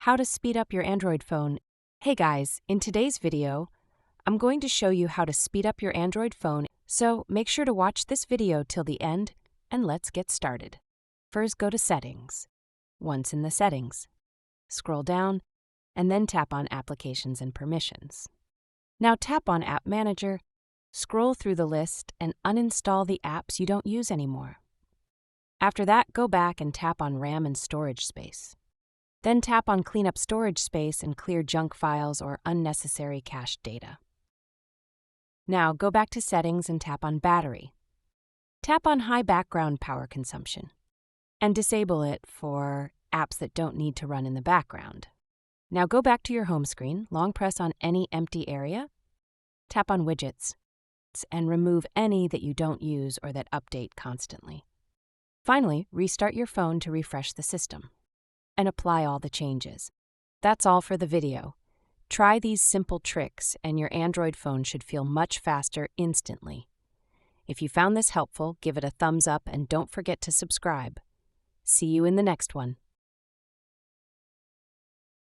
How to speed up your Android phone. Hey guys, in today's video, I'm going to show you how to speed up your Android phone, so make sure to watch this video till the end and let's get started. First, go to Settings. Once in the Settings, scroll down and then tap on Applications and Permissions. Now tap on App Manager, scroll through the list and uninstall the apps you don't use anymore. After that, go back and tap on RAM and storage space. Then tap on Clean up storage space and clear junk files or unnecessary cached data. Now go back to Settings and tap on Battery. Tap on High Background Power Consumption and disable it for apps that don't need to run in the background. Now go back to your home screen, long press on any empty area, tap on Widgets, and remove any that you don't use or that update constantly. Finally, restart your phone to refresh the system and apply all the changes. That's all for the video. Try these simple tricks and your Android phone should feel much faster instantly. If you found this helpful, give it a thumbs up and don't forget to subscribe. See you in the next one.